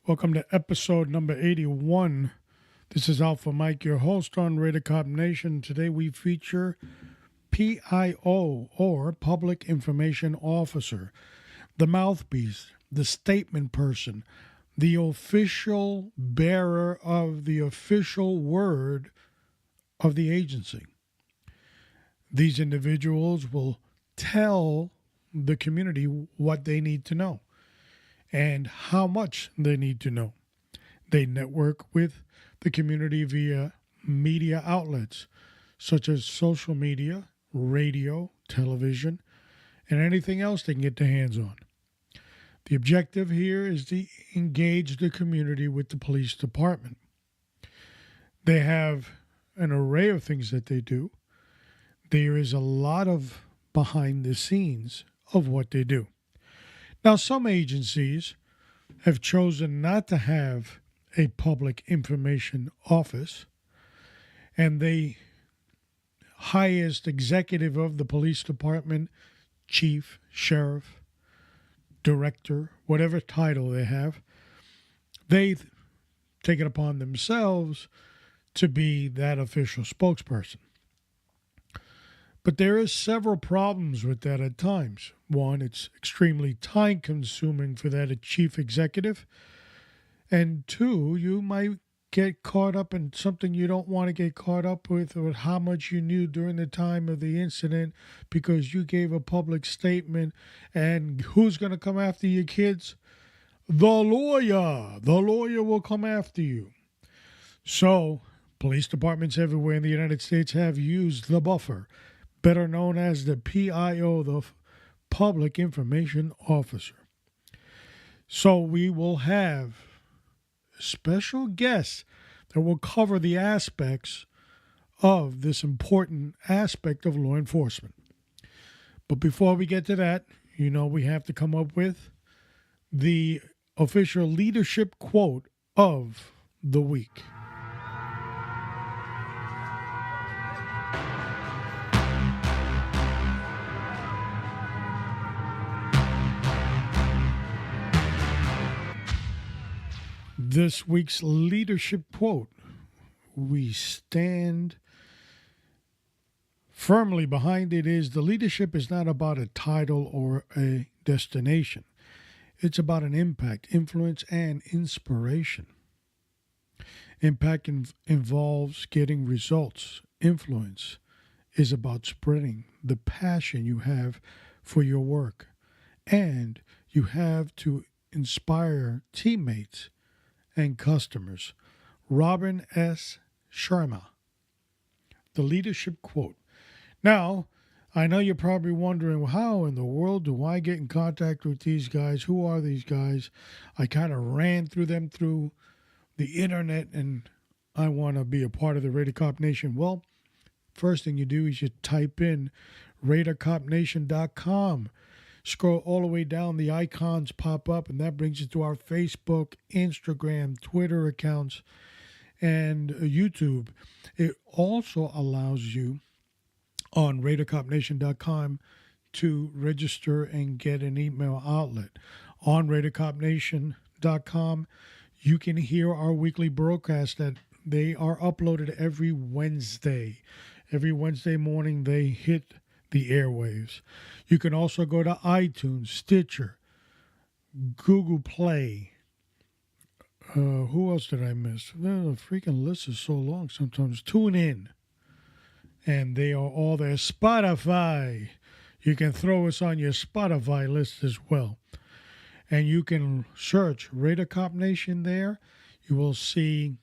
Welcome to episode number 81. This is Alpha Mike, your host on Radar Cop Nation. Today we feature PIO, or Public Information Officer, the mouthpiece, the statement person, the official bearer of the official word of the agency. These individuals will tell the community what they need to know and how much they need to know. They network with the community via media outlets such as social media, radio, television, and anything else they can get their hands on. The objective here is to engage the community with the police department. They have an array of things that they do. There is a lot of behind the scenes of what they do. Now, some agencies have chosen not to have a public information office, and the highest executive of the police department, chief, sheriff, director, whatever title they have, they take it upon themselves to be that official spokesperson. But there is several problems with that at times. One, it's extremely time-consuming for that chief executive. And two, you might get caught up in something you don't want to get caught up with, or how much you knew during the time of the incident because you gave a public statement. And who's going to come after you, kids? The lawyer. The lawyer will come after you. So, police departments everywhere in the United States have used the buffer, better known as the PIO, the Public Information Officer. So we will have special guests that will cover the aspects of this important aspect of law enforcement. But before we get to that, we have to come up with the official leadership quote of the week. This week's leadership quote: we stand firmly behind it, is the leadership is not about a title or a destination. It's about an impact, influence, and inspiration. Impact involves getting results. Influence is about spreading the passion you have for your work. And you have to inspire teammates and customers. Robin S. Sharma, the leadership quote. Now, I know you're probably wondering, well, how in the world do I get in contact with these guys? Who are these guys? I kind of ran through them through the internet, and I want to be a part of the Radar Cop Nation. Well, first thing you do is you type in radarcopnation.com. Scroll all the way down, the icons pop up, and that brings you to our Facebook, Instagram, Twitter accounts, and YouTube. It also allows you on radarcopnation.com to register and get an email outlet. On radarcopnation.com, you can hear our weekly broadcast that they are uploaded every Wednesday. Every Wednesday morning, they hit the airwaves. You can also go to iTunes, Stitcher, Google Play. Who else did I miss? The freaking list is so long sometimes. Tune in. And they are all there. Spotify. You can throw us on your Spotify list as well. And you can search Radar Cop Nation there. You will see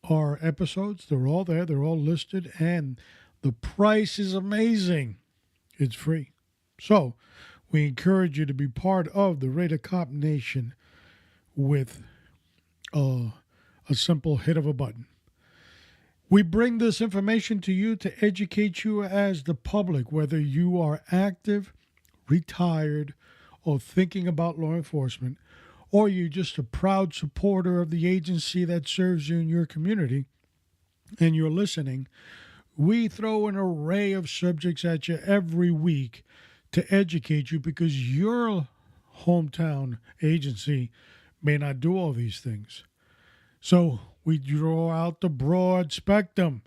our episodes. They're all there. They're all listed. And the price is amazing. It's free. So we encourage you to be part of the Radar Cop Nation with a simple hit of a button. We bring this information to you to educate you as the public, whether you are active, retired, or thinking about law enforcement, or you're just a proud supporter of the agency that serves you in your community, and you're listening. We throw an array of subjects at you every week to educate you, because your hometown agency may not do all these things. So we draw out the broad spectrum.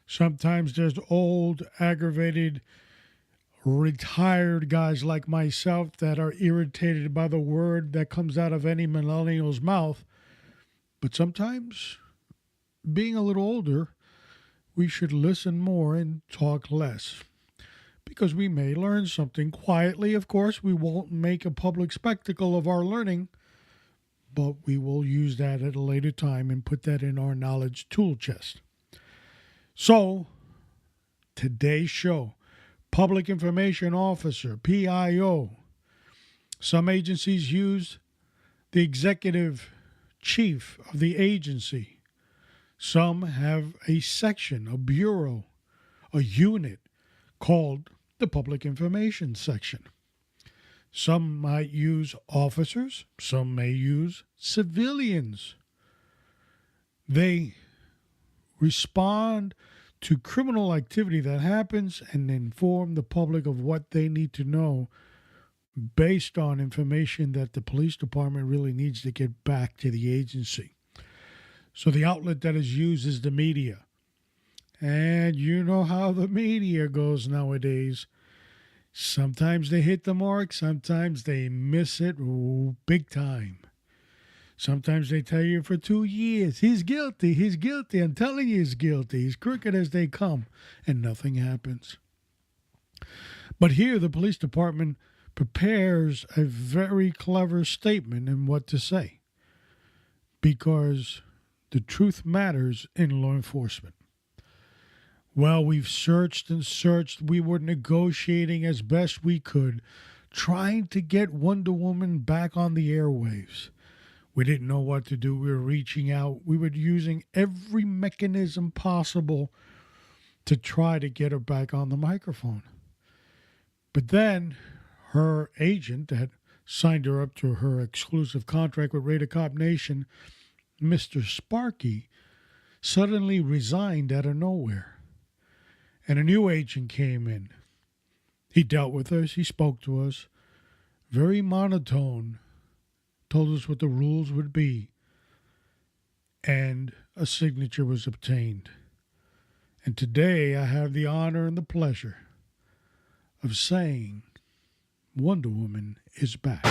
Sometimes there's old, aggravated, retired guys like myself that are irritated by the word that comes out of any millennial's mouth. But sometimes, being a little older, we should listen more and talk less. Because we may learn something quietly. Of course, we won't make a public spectacle of our learning, but we will use that at a later time and put that in our knowledge tool chest. So, today's show, Public Information Officer, PIO. Some agencies use the executive chief of the agency. Some have a section, a bureau, a unit called the Public Information Section. Some might use officers. Some may use civilians. They respond to criminal activity that happens and inform the public of what they need to know based on information that the police department really needs to get back to the agency. So the outlet that is used is the media. And you know how the media goes nowadays. Sometimes they hit the mark, sometimes they miss it big time. Sometimes they tell you for 2 years, he's guilty, I'm telling you he's guilty, he's crooked as they come, and nothing happens. But here the police department prepares a very clever statement in what to say, because the truth matters in law enforcement. Well, we've searched and searched. We were negotiating as best we could, trying to get Wonder Woman back on the airwaves. We didn't know what to do. We were reaching out. We were using every mechanism possible to try to get her back on the microphone. But then her agent that signed her up to her exclusive contract with Radar Cop Nation, Mr. Sparky, suddenly resigned out of nowhere. And a new agent came in. He dealt with us. He spoke to us. Very monotone. Told us what the rules would be. And a signature was obtained. And today I have the honor and the pleasure of saying Wonder Woman is back.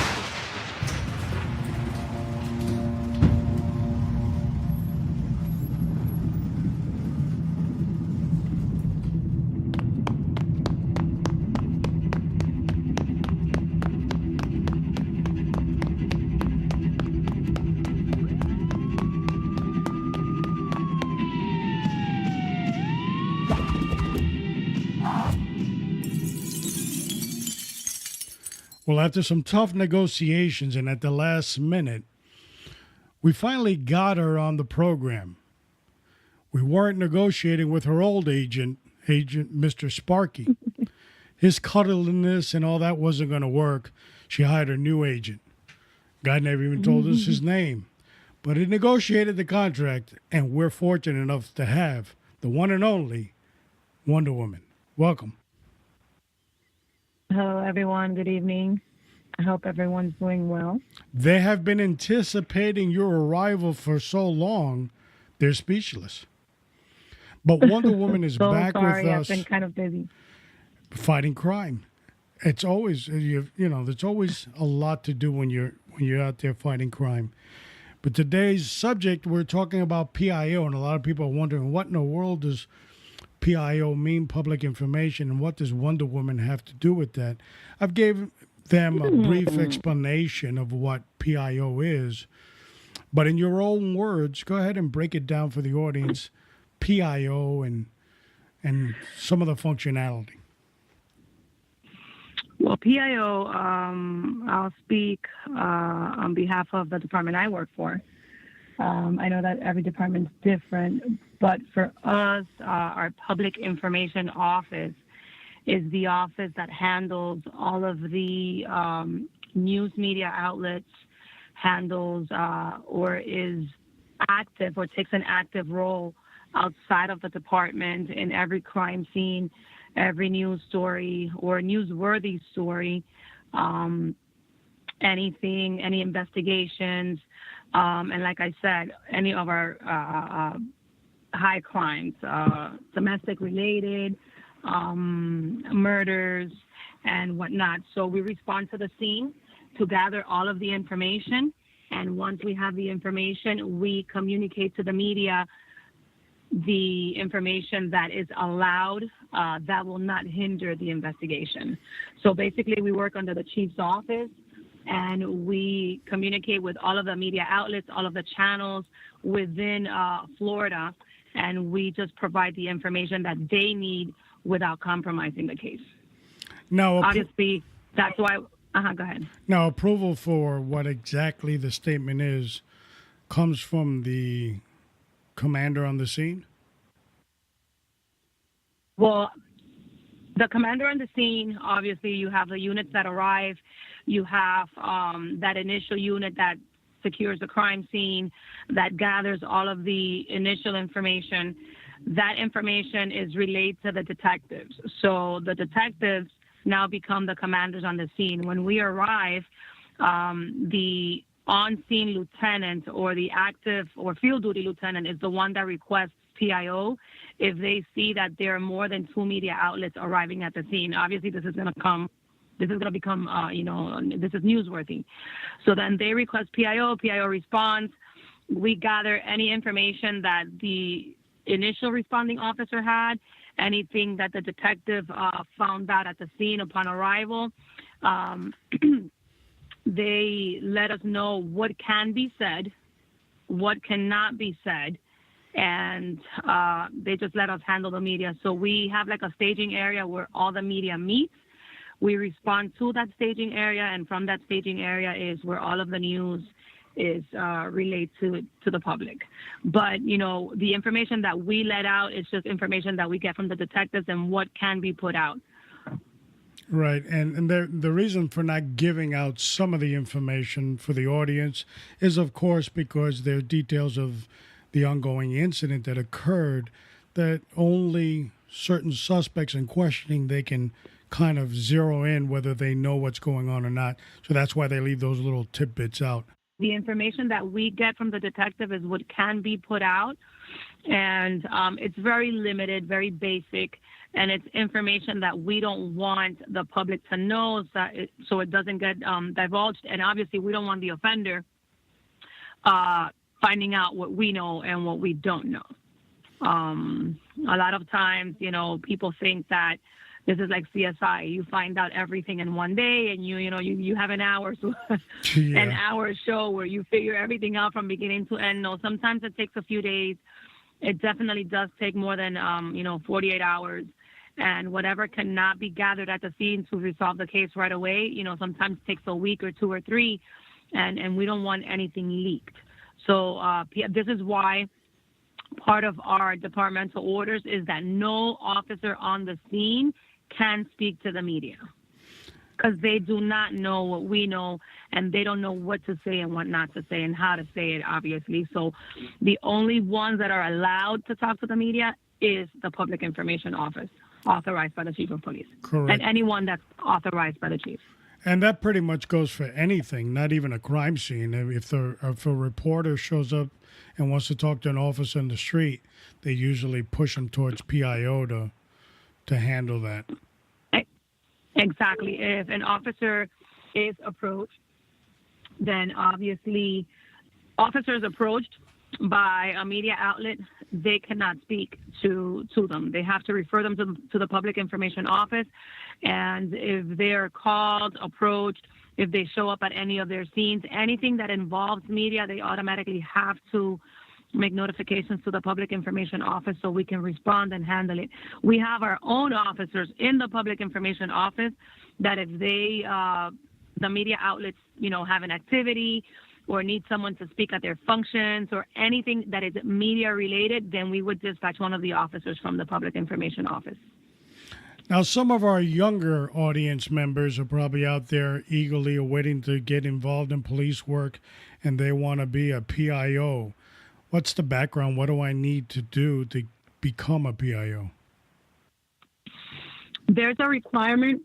Well, after some tough negotiations and at the last minute, we finally got her on the program. We weren't negotiating with her old agent Mr. Sparky. His cuddliness and all that wasn't going to work. She hired a new agent. Guy never even told us his name. But he negotiated the contract, and we're fortunate enough to have the one and only Wonder Woman. Welcome. Hello, everyone. Good evening. I hope everyone's doing well. They have been anticipating your arrival for so long, they're speechless. But Wonder Woman is back with us. I've been kind of busy. Fighting crime. It's always, there's always a lot to do when you're out there fighting crime. But today's subject, we're talking about PIO, and a lot of people are wondering, what in the world does PIO mean, public information, and what does Wonder Woman have to do with that? I've gave them a brief explanation of what PIO is, but in your own words, go ahead and break it down for the audience, PIO and some of the functionality. Well, PIO, I'll speak on behalf of the department I work for. I know that every department's different, but for us, our public information office is the office that handles all of the news media outlets, handles or is active or takes an active role outside of the department in every crime scene, every news story or newsworthy story anything, any investigations, and like I said, any of our high crimes, domestic related, murders, and whatnot. So we respond to the scene to gather all of the information. And once we have the information, we communicate to the media the information that is allowed that will not hinder the investigation. So basically, we work under the chief's office, and we communicate with all of the media outlets, all of the channels within Florida, and we just provide the information that they need without compromising the case. Now, obviously, that's why. Go ahead. Now, approval for what exactly the statement is comes from the commander on the scene? Well, the commander on the scene, obviously, you have the units that arrive. You have that initial unit that secures the crime scene, that gathers all of the initial information. That information is relayed to the detectives. So the detectives now become the commanders on the scene. When we arrive, the on-scene lieutenant or the active or field duty lieutenant is the one that requests PIO if they see that there are more than 2 media outlets arriving at the scene. Obviously, this is going to become, this is newsworthy. So then they request PIO responds. We gather any information that the initial responding officer had, anything that the detective found out at the scene upon arrival. They let us know what can be said, what cannot be said, and they just let us handle the media. So we have like a staging area where all the media meets. We respond to that staging area, and from that staging area is where all of the news is relayed to the public. But, you know, the information that we let out is just information that we get from the detectives and what can be put out. Right. And the reason for not giving out some of the information for the audience is, of course, because there are details of the ongoing incident that occurred that only certain suspects in questioning, they can kind of zero in whether they know what's going on or not. So that's why they leave those little tidbits out. The information that we get from the detective is what can be put out, and it's very limited, very basic, and it's information that we don't want the public to know so it doesn't get divulged, and obviously we don't want the offender finding out what we know and what we don't know. A lot of times, you know, people think that this is like CSI. You find out everything in one day, and you have an hour, so an hour show where you figure everything out from beginning to end. No, sometimes it takes a few days. It definitely does take more than 48 hours. And whatever cannot be gathered at the scene to resolve the case right away, you know, sometimes takes a week or 2 or 3, and we don't want anything leaked. So this is why part of our departmental orders is that no officer on the scene can speak to the media, because they do not know what we know, and they don't know what to say and what not to say and how to say it, obviously. So the only ones that are allowed to talk to the media is the Public Information Office, authorized by the Chief of Police. Correct. And anyone that's authorized by the Chief. And that pretty much goes for anything, not even a crime scene. If a reporter shows up and wants to talk to an officer in the street, they usually push them towards PIO to handle that. Exactly. If an officer is approached, then obviously officers approached by a media outlet, they cannot speak to them. They have to refer them to the Public Information Office. And if they're called, approached, if they show up at any of their scenes, anything that involves media, they automatically have to make notifications to the Public Information Office so we can respond and handle it. We have our own officers in the Public Information Office that if they, the media outlets, have an activity or need someone to speak at their functions or anything that is media related, then we would dispatch one of the officers from the Public Information Office. Now, some of our younger audience members are probably out there eagerly awaiting to get involved in police work, and they want to be a PIO. What's the background? What do I need to do to become a PIO? There's a requirement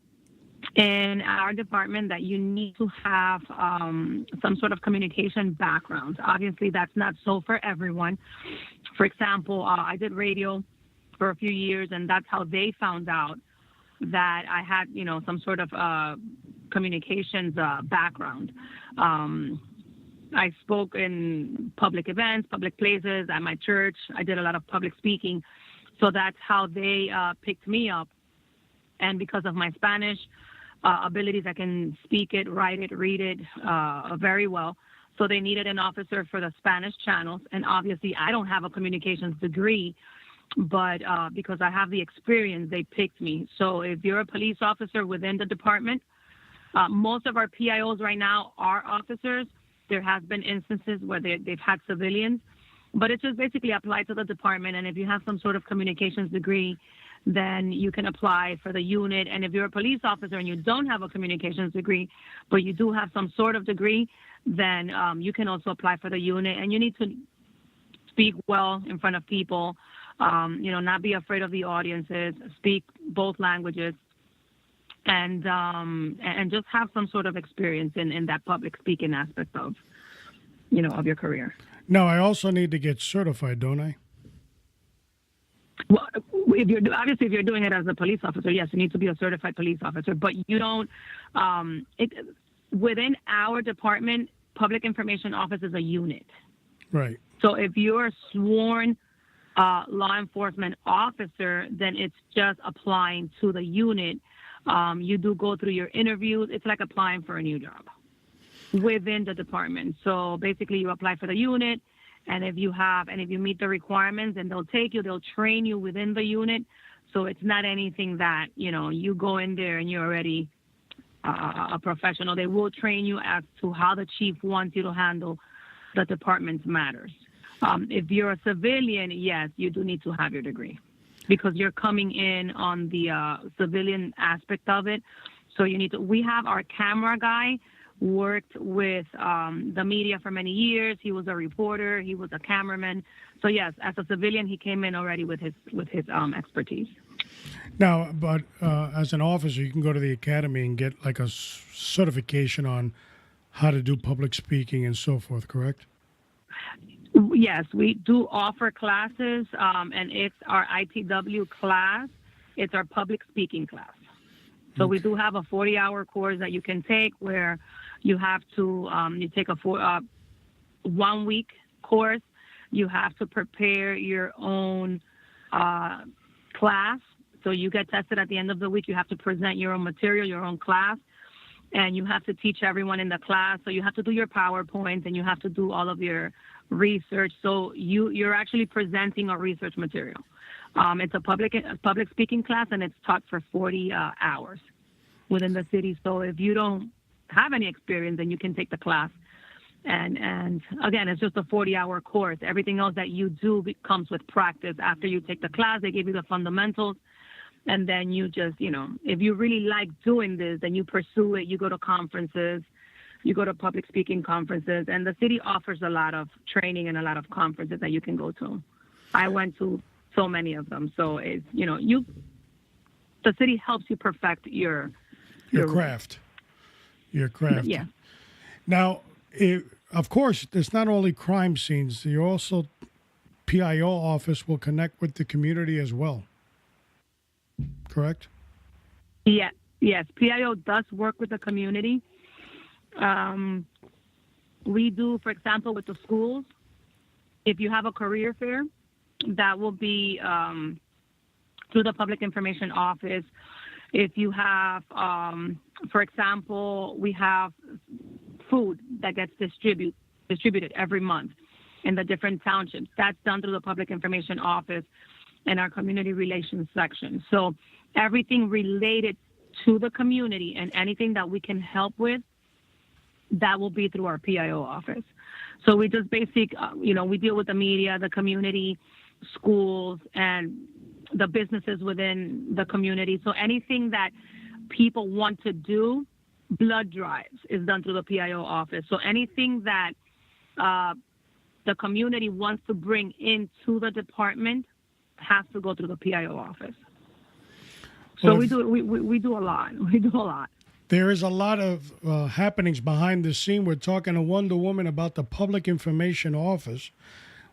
in our department that you need to have some sort of communication background. Obviously, that's not so for everyone. For example, I did radio for a few years, and that's how they found out that I had, some sort of communications background. I spoke in public events, public places, at my church. I did a lot of public speaking. So that's how they picked me up. And because of my Spanish abilities, I can speak it, write it, read it very well. So they needed an officer for the Spanish channels. And obviously, I don't have a communications degree, but because I have the experience, they picked me. So if you're a police officer within the department, most of our PIOs right now are officers. There has been instances where they've had civilians, but it just basically applies to the department. And if you have some sort of communications degree, then you can apply for the unit. And if you're a police officer and you don't have a communications degree, but you do have some sort of degree, then you can also apply for the unit. And you need to speak well in front of people, not be afraid of the audiences, speak both languages, and just have some sort of experience in that public speaking aspect of your career. Now, I also need to get certified, don't I? Well, if you're doing it as a police officer, yes, you need to be a certified police officer. But you don't. Within our department, public information office is a unit. Right. So if you're a sworn law enforcement officer, then it's just applying to the unit. You do go through your interviews. It's like applying for a new job within the department. So basically, you apply for the unit. And if you meet the requirements, then they'll train you within the unit. So it's not anything that, you go in there and you're already a professional. They will train you as to how the chief wants you to handle the department's matters. If you're a civilian, yes, you do need to have your degree because you're coming in on the civilian aspect of it. So we have our camera guy worked with the media for many years. He was a reporter. He was a cameraman. So yes, as a civilian, he came in already with his expertise. Now, but as an officer, you can go to the academy and get like a certification on how to do public speaking and so forth, correct? Yes, we do offer classes, and it's our ITW class. It's our public speaking class. So we do have a 40-hour course that you can take where you have to you take a 1-week course. You have to prepare your own class. So you get tested at the end of the week. You have to present your own material, your own class, and you have to teach everyone in the class. So you have to do your PowerPoint and you have to do all of your research. So you're actually presenting a research material. It's a public speaking class, and it's taught for 40 hours within the city. So if you don't have any experience, then you can take the class. And again, it's just a 40-hour course. Everything else that you do comes with practice. After you take the class, they give you the fundamentals. And then you just, if you really like doing this, then you pursue it. You go to conferences. You go to public speaking conferences. And the city offers a lot of training and a lot of conferences that you can go to. I went to so many of them. So it's, the city helps you perfect your craft. Your craft. Yeah. Now, of course, it's not only crime scenes. You also, PIO office will connect with the community as well. Correct? Yeah. Yes. PIO does work with the community. We do, for example, with the schools. If you have a career fair, that will be through the public information office. If you have, for example, we have food that gets distributed every month in the different townships. That's done through the public information office and our community relations section. So everything related to the community and anything that we can help with, that will be through our PIO office. So we just we deal with the media, the community, schools, and the businesses within the community. So anything that people want to do, blood drives is done through the PIO office. So anything that the community wants to bring into the department has to go through the PIO office. So we do a lot. We do a lot. There is a lot of happenings behind the scene. We're talking to Wonder Woman about the Public Information Office,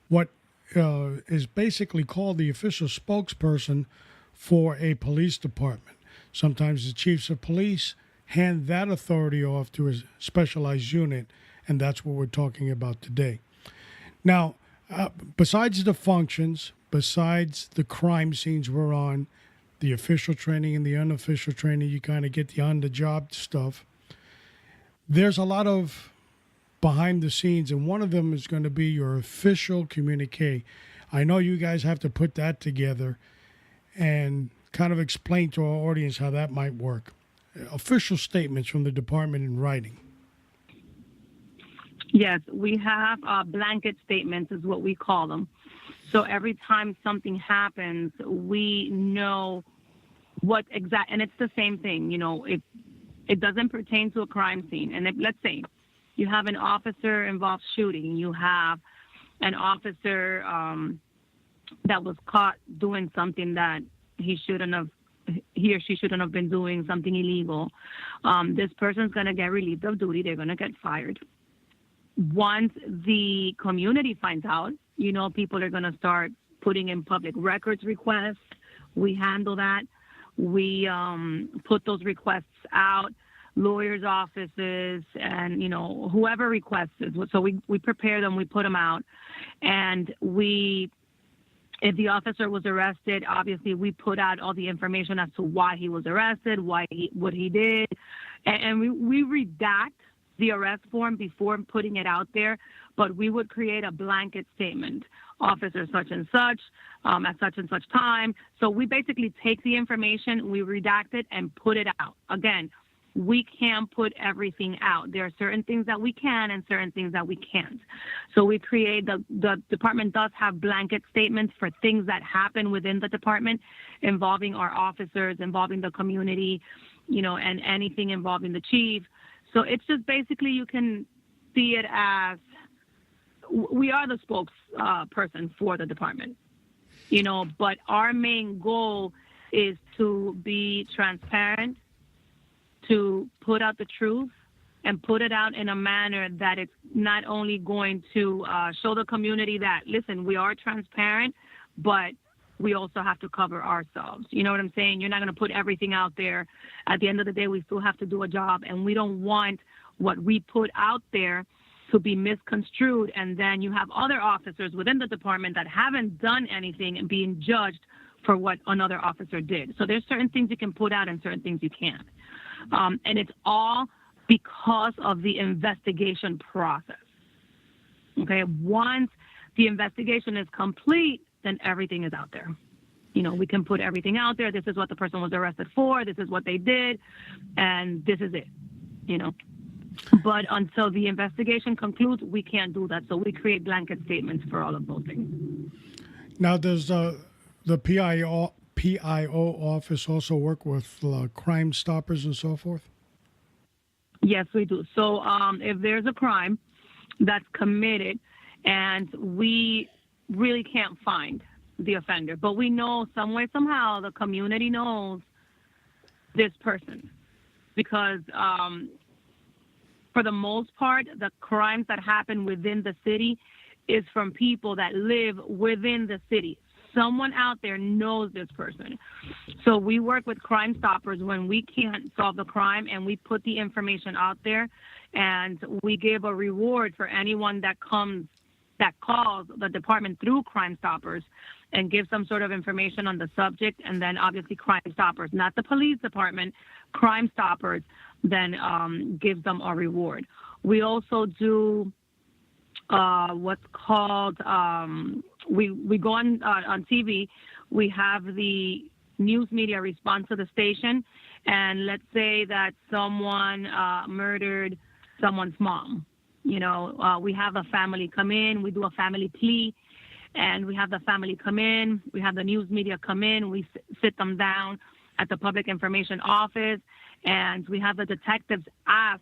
what is basically called the official spokesperson for a police department. Sometimes the chiefs of police hand that authority off to a specialized unit, and that's what we're talking about today. Now, besides the functions, besides the crime scenes we're on, the official training and the unofficial training, you kind of get the on-the-job stuff. There's a lot of behind the scenes, and one of them is going to be your official communique. I know you guys have to put that together and kind of explain to our audience how that might work. Official statements from the department in writing. Yes, we have blanket statements is what we call them. So every time something happens, we know what and it's the same thing. It doesn't pertain to a crime scene. And let's say you have an officer involved shooting, you have an officer that was caught doing something that he or she shouldn't have been doing, something illegal. This person's going to get relieved of duty. They're going to get fired. Once the community finds out, people are going to start putting in public records requests. We handle that. We put those requests out, lawyers' offices, and, whoever requests it. So we prepare them, we put them out, and if the officer was arrested, obviously we put out all the information as to why he was arrested, what he did, and we redact the arrest form before putting it out there, but we would create a blanket statement. Officer such and such, at such and such time. So we basically take the information, we redact it, and put it out. Again, we can't put everything out. There are certain things that we can and certain things that we can't. So we create, the department does have blanket statements for things that happen within the department involving our officers, involving the community, and anything involving the chief. So it's just basically, you can see it as we are the spokesperson for the department, but our main goal is to be transparent, to put out the truth, and put it out in a manner that it's not only going to show the community that, listen, we are transparent, but we also have to cover ourselves. You know what I'm saying? You're not going to put everything out there. At the end of the day, we still have to do a job, and we don't want what we put out there to be misconstrued, and then you have other officers within the department that haven't done anything and being judged for what another officer did. So there's certain things you can put out and certain things you can't. And it's all because of the investigation process. Okay, once the investigation is complete, then everything is out there. We can put everything out there. This is what the person was arrested for. This is what they did. And this is it, But until the investigation concludes, we can't do that. So we create blanket statements for all of those things. Now, does the PIO office also work with Crime Stoppers and so forth? Yes, we do. So if there's a crime that's committed and we really can't find the offender, but we know some way, somehow the community knows this person, because for the most part, the crimes that happen within the city is from people that live within the city. Someone out there knows this person. So we work with Crime Stoppers when we can't solve the crime, and we put the information out there, and we give a reward for anyone that calls the department through Crime Stoppers and gives some sort of information on the subject. And then obviously Crime Stoppers, not the police department, Crime Stoppers then gives them a reward. We also do what's called, we go on TV, we have the news media respond to the station, and let's say that someone murdered someone's mom. We have a family come in, we do a family plea, and we have the family come in, we have the news media come in, we sit them down at the public information office, and we have the detectives ask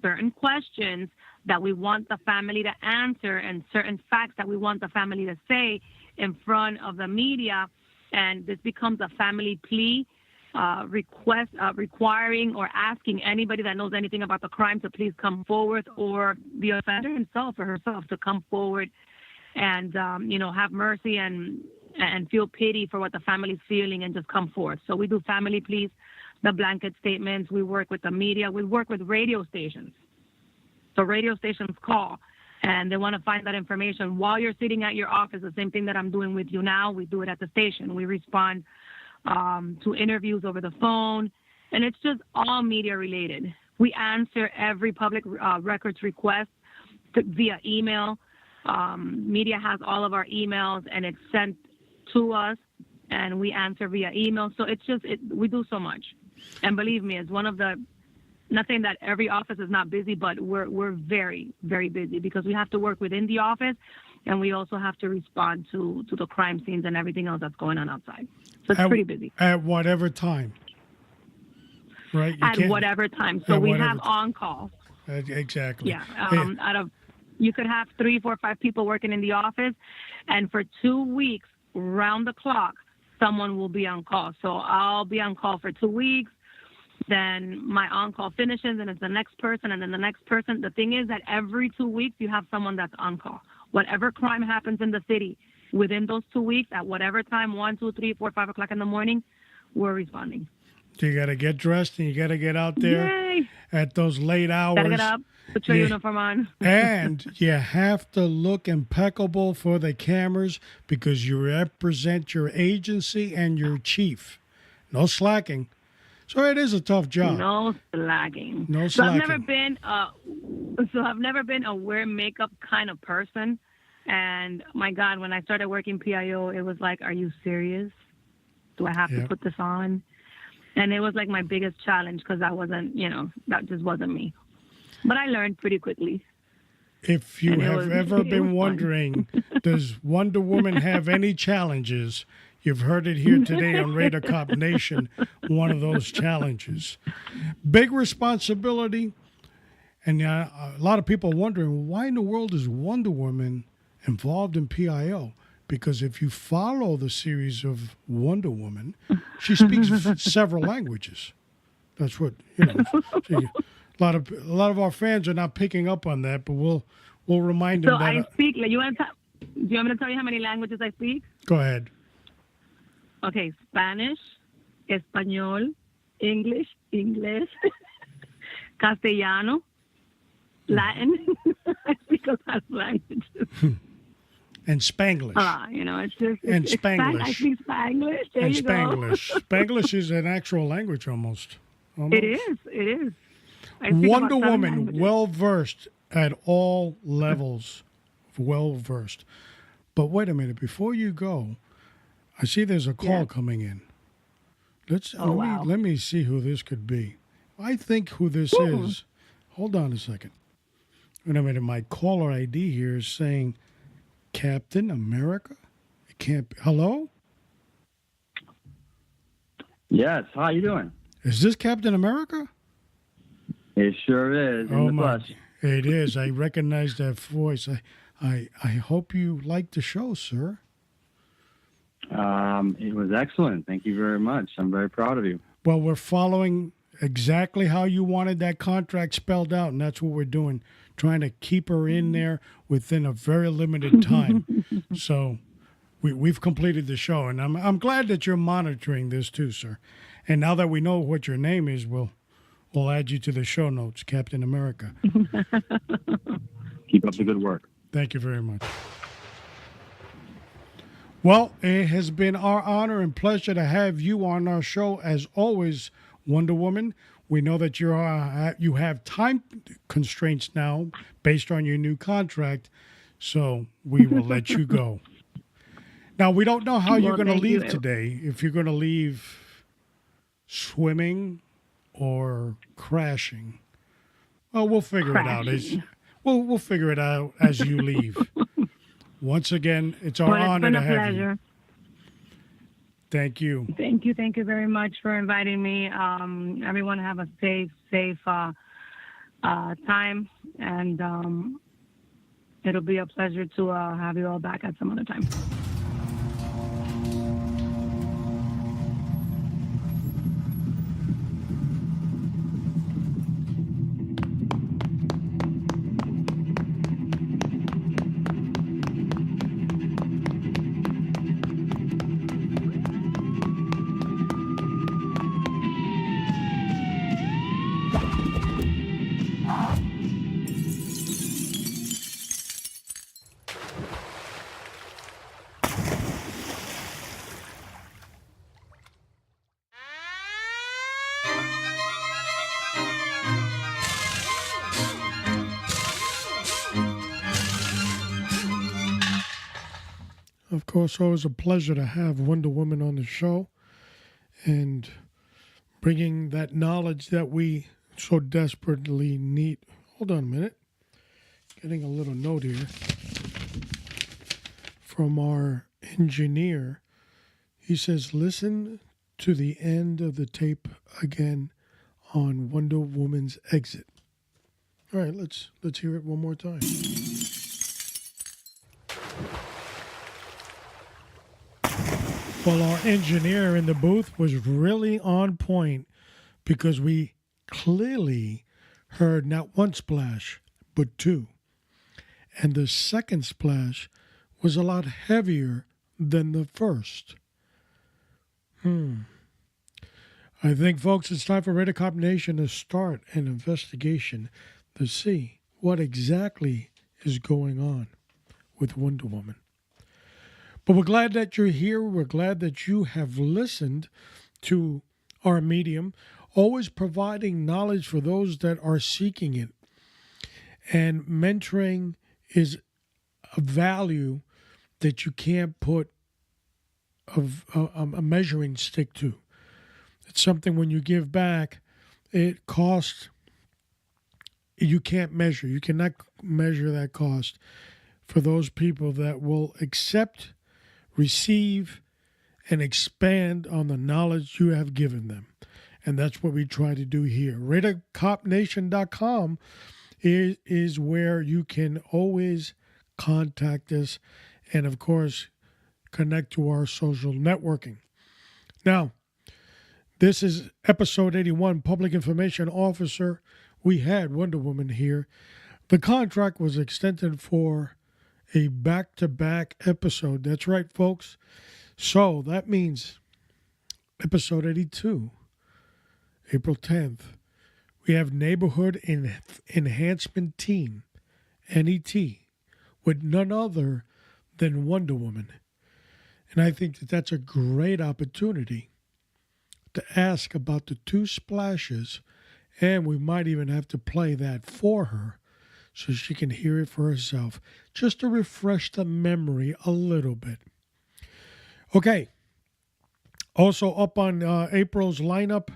certain questions that we want the family to answer and certain facts that we want the family to say in front of the media, and this becomes a family plea, requiring or asking anybody that knows anything about the crime to please come forward, or the offender himself or herself to come forward and, have mercy and feel pity for what the family's feeling and just come forth. So we do family pleas, the blanket statements. We work with the media. We work with radio stations. So radio stations call and they want to find that information while you're sitting at your office. The same thing that I'm doing with you now, we do it at the station. We respond to interviews over the phone, and it's just all media related. We answer every public records request via email. Media has all of our emails, and it's sent to us, and we answer via email. So it's just, we do so much. And believe me, it's one of the, not saying that every office is not busy, but we're very, very busy because we have to work within the office, and we also have to respond to the crime scenes and everything else that's going on outside. So it's pretty busy. At whatever time, right? At whatever time. So we have on-call. Exactly. Yeah. You could have 3, 4, 5 people working in the office, and for 2 weeks, round the clock, someone will be on call. So I'll be on call for 2 weeks. Then my on-call finishes, and it's the next person, and then the next person. The thing is that every 2 weeks, you have someone that's on call. Whatever crime happens in the city, within those 2 weeks, at whatever time, 1, 2, 3, 4, 5 o'clock in the morning, we're responding. So you got to get dressed, and you got to get out there at those late hours. Got to get up, put your uniform on. And you have to look impeccable for the cameras because you represent your agency and your chief. No slacking. So it is a tough job. No slacking. No slacking. So I've never been a wear makeup kind of person. And my God, when I started working PIO, it was like, are you serious? Do I have to put this on? And it was like my biggest challenge because I wasn't, that just wasn't me. But I learned pretty quickly. If you have ever been wondering, does Wonder Woman have any challenges? You've heard it here today on Radar Cop Nation, one of those challenges. Big responsibility. And a lot of people wondering, why in the world is Wonder Woman involved in PIO? Because if you follow the series of Wonder Woman, she speaks several languages. That's what, a lot of our fans are not picking up on that, but we'll remind them that. So I speak, do you want me to tell you how many languages I speak? Go ahead. Okay, Spanish, Español, English, Castellano, Latin. I speak a lot of languages. And Spanglish. It's just... And Spanglish. I speak Spanglish. There and you Spanglish. go. Spanglish is an actual language almost. It is. Wonder Woman, well-versed at all levels. Well-versed. But wait a minute. Before you go, I see there's a call coming in. Let me see who this could be. I think who this is. Hold on a second. Wait a minute. My caller ID here is saying Captain America. It can't be. Hello? Yes. How you doing? Is this Captain America? It sure is. In the flesh. It is. I recognize that voice. I hope you liked the show, sir. It was excellent. Thank you very much. I'm very proud of you. Well, we're following exactly how you wanted that contract spelled out, and that's what we're doing, trying to keep her in there within a very limited time. So we've completed the show, and I'm glad that you're monitoring this too, sir. And now that we know what your name is, we'll add you to the show notes, Captain America. Keep up the good work. Thank you very much. Well, it has been our honor and pleasure to have you on our show as always, Wonder Woman. We know that you have time constraints now based on your new contract, so we will let you go. Now, we don't know how you're going to leave today. If you're going to leave swimming or crashing. Well, we'll figure it out. We'll figure it out as you leave. Once again, it's our honor to have you. Thank you. Thank you very much for inviting me. Everyone have a safe time, and it'll be a pleasure to have you all back at some other time. Of course, always a pleasure to have Wonder Woman on the show and bringing that knowledge that we so desperately need. Hold on a minute. Getting a little note here from our engineer. He says, listen to the end of the tape again on Wonder Woman's exit. All right, let's hear it one more time. Well, our engineer in the booth was really on point because we clearly heard not one splash, but two. And the second splash was a lot heavier than the first. I think, folks, it's time for Radar Cop Nation to start an investigation to see what exactly is going on with Wonder Woman. But we're glad that you're here. We're glad that you have listened to our medium, always providing knowledge for those that are seeking it. And mentoring is a value that you can't put a measuring stick to. It's something when you give back, it costs, you can't measure. You cannot measure that cost for those people that will accept, receive, and expand on the knowledge you have given them. And that's what we try to do here. RadarCopNation.com is where you can always contact us and, of course, connect to our social networking. Now, this is episode 81, Public Information Officer. We had Wonder Woman here. The contract was extended for a back-to-back episode. That's right, folks. So that means episode 82, April 10th, we have Neighborhood Enhancement Team, NET, with none other than Wonder Woman. And I think that that's a great opportunity to ask about the two splashes, and we might even have to play that for her so she can hear it for herself, just to refresh the memory a little bit. Okay. Also up on April's lineup,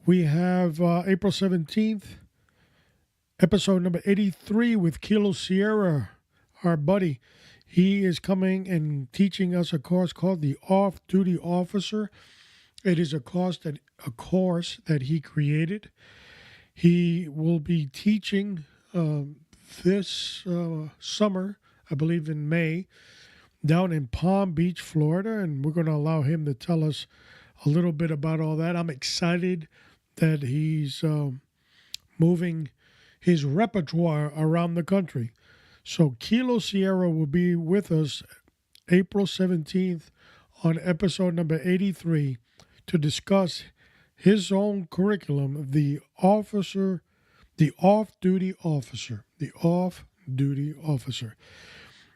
we have April 17th, episode number 83 with Kilo Sierra, our buddy. He is coming and teaching us a course called the Off-Duty Officer. It is a course that he created. He will be teaching this summer, I believe in May, down in Palm Beach, Florida, and we're going to allow him to tell us a little bit about all that. I'm excited that he's moving his repertoire around the country. So Kilo Sierra will be with us April 17th on episode number 83 to discuss his own curriculum, the off-duty officer.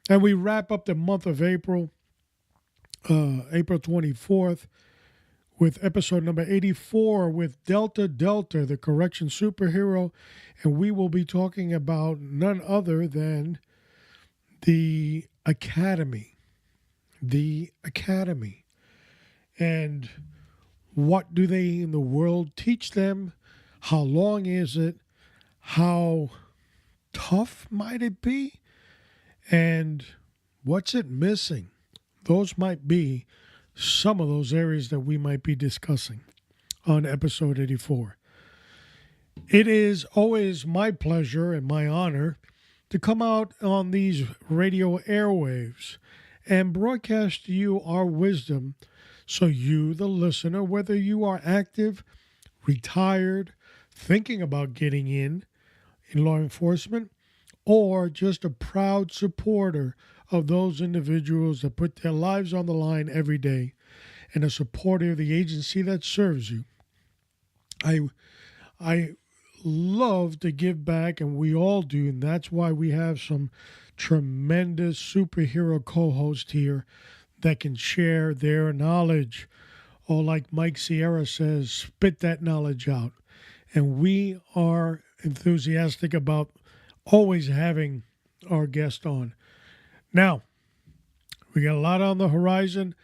And we wrap up the month of April, April 24th, with episode number 84 with Delta, the correction superhero. And we will be talking about none other than the Academy. The Academy. And what do they in the world teach them? How long is it? How tough might it be? And what's it missing? Those might be some of those areas that we might be discussing on episode 84. It is always my pleasure and my honor to come out on these radio airwaves and broadcast to you our wisdom so you, the listener, whether you are active, retired, thinking about getting in law enforcement, or just a proud supporter of those individuals that put their lives on the line every day and a supporter of the agency that serves you. I love to give back, and we all do, and that's why we have some tremendous superhero co-hosts here that can share their knowledge, or like Mike Sierra says, spit that knowledge out. And we are enthusiastic about always having our guest on. Now, We got a lot on the horizon.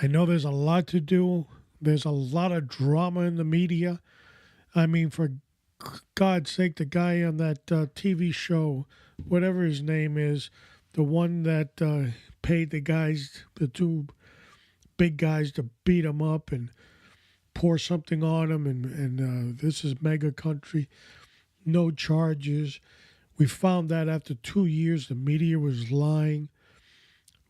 I know there's a lot to do. There's a lot of drama in the media. I mean, for God's sake, the guy on that TV show, whatever his name is, the one that paid the guys, the two big guys, to beat him up and pour something on him, and this is mega country, no charges. We found that after 2 years, the media was lying.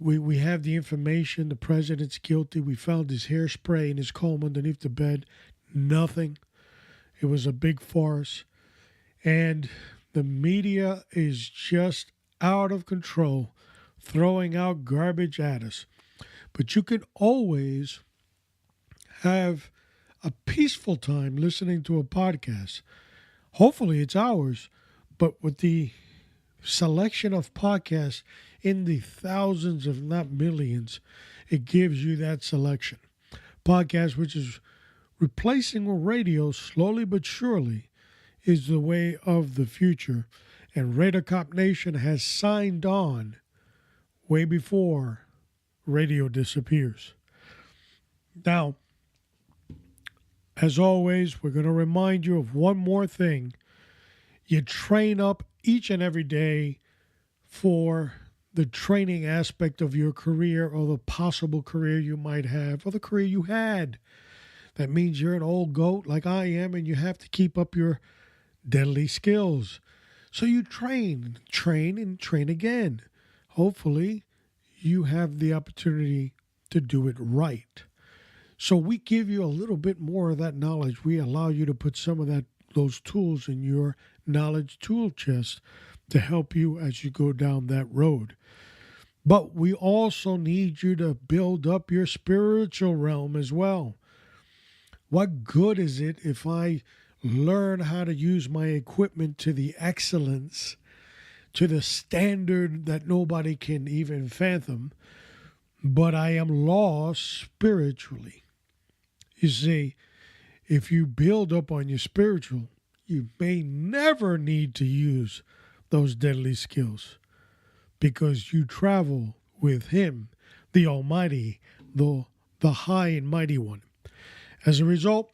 We have the information. The president's guilty. We found his hairspray in his comb underneath the bed. Nothing. It was a big farce. And the media is just out of control, throwing out garbage at us. But you can always have a peaceful time listening to a podcast. Hopefully it's ours, but with the selection of podcasts in the thousands, if not millions, it gives you that selection. Podcast, which is replacing radio slowly but surely, is the way of the future. And Raider Cop Nation has signed on way before radio disappears. Now, as always, we're going to remind you of one more thing. You train up each and every day for the training aspect of your career, or the possible career you might have, or the career you had. That means you're an old goat like I am, and you have to keep up your deadly skills. So you train, and train again. Hopefully, you have the opportunity to do it right. So we give you a little bit more of that knowledge. We allow you to put some of those tools in your knowledge tool chest to help you as you go down that road. But we also need you to build up your spiritual realm as well. What good is it if I learn how to use my equipment to the excellence, to the standard that nobody can even fathom, but I am lost spiritually? You see, if you build up on your spiritual, you may never need to use those deadly skills, because you travel with Him, the Almighty, the High and Mighty One. As a result,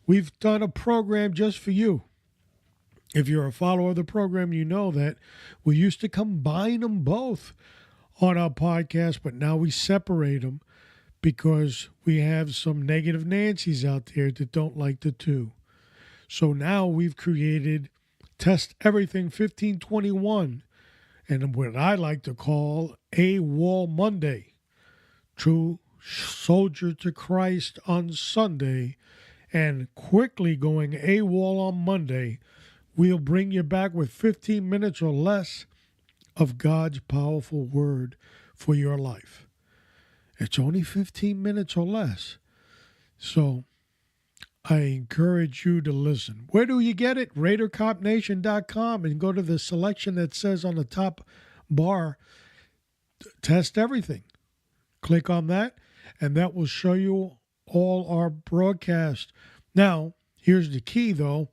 we've done a program just for you. If you're a follower of the program, you know that we used to combine them both on our podcast, but now we separate them because we have some negative Nancy's out there that don't like the two. So now we've created Test Everything 1521, and what I like to call AWOL Monday. True Soldier to Christ on Sunday, and quickly going AWOL on Monday. We'll bring you back with 15 minutes or less of God's powerful word for your life. It's only 15 minutes or less. So I encourage you to listen. Where do you get it? RaiderCopNation.com, and go to the selection that says on the top bar, Test Everything. Click on that, and that will show you all our broadcasts. Now, here's the key, though.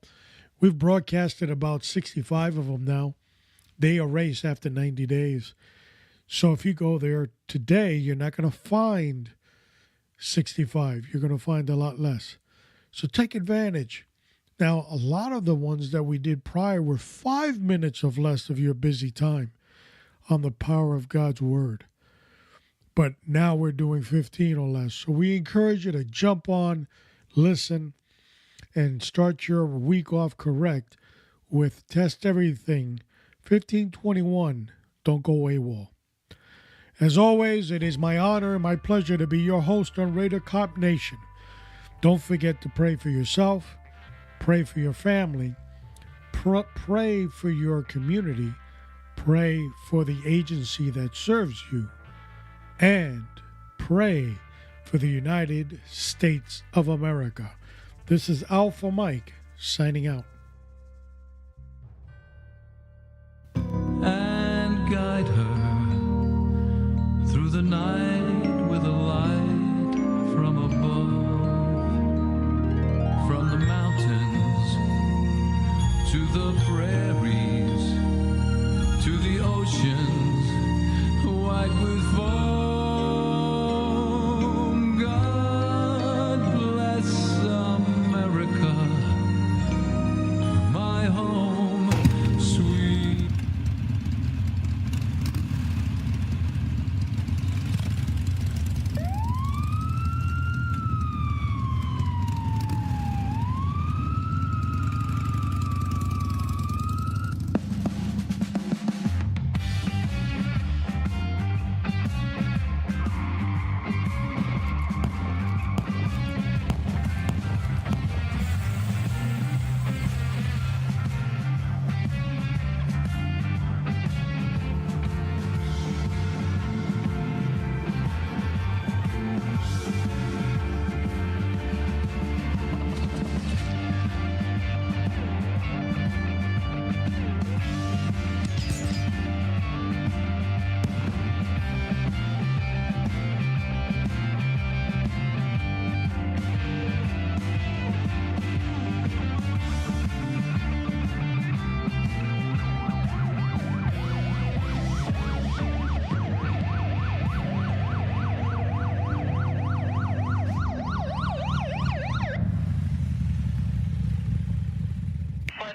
We've broadcasted about 65 of them now. They erase after 90 days. So if you go there today, you're not going to find 65. You're going to find a lot less. So take advantage. Now, a lot of the ones that we did prior were 5 minutes of less of your busy time on the power of God's word. But now we're doing 15 or less. So we encourage you to jump on, listen, and start your week off correct with Test Everything 1521. Don't go AWOL. As always, it is my honor and my pleasure to be your host on Raider Cop Nation. Don't forget to pray for yourself, pray for your family, pray for your community, pray for the agency that serves you, and pray for the United States of America. This is Alpha Mike signing out. And guide her through the night with a light from above, from the mountains to the prairies, to the oceans white with foam.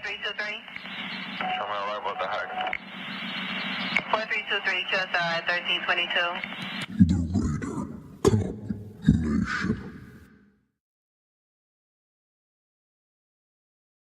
4323. Terminal level at the heart. 4323, QSR 1322.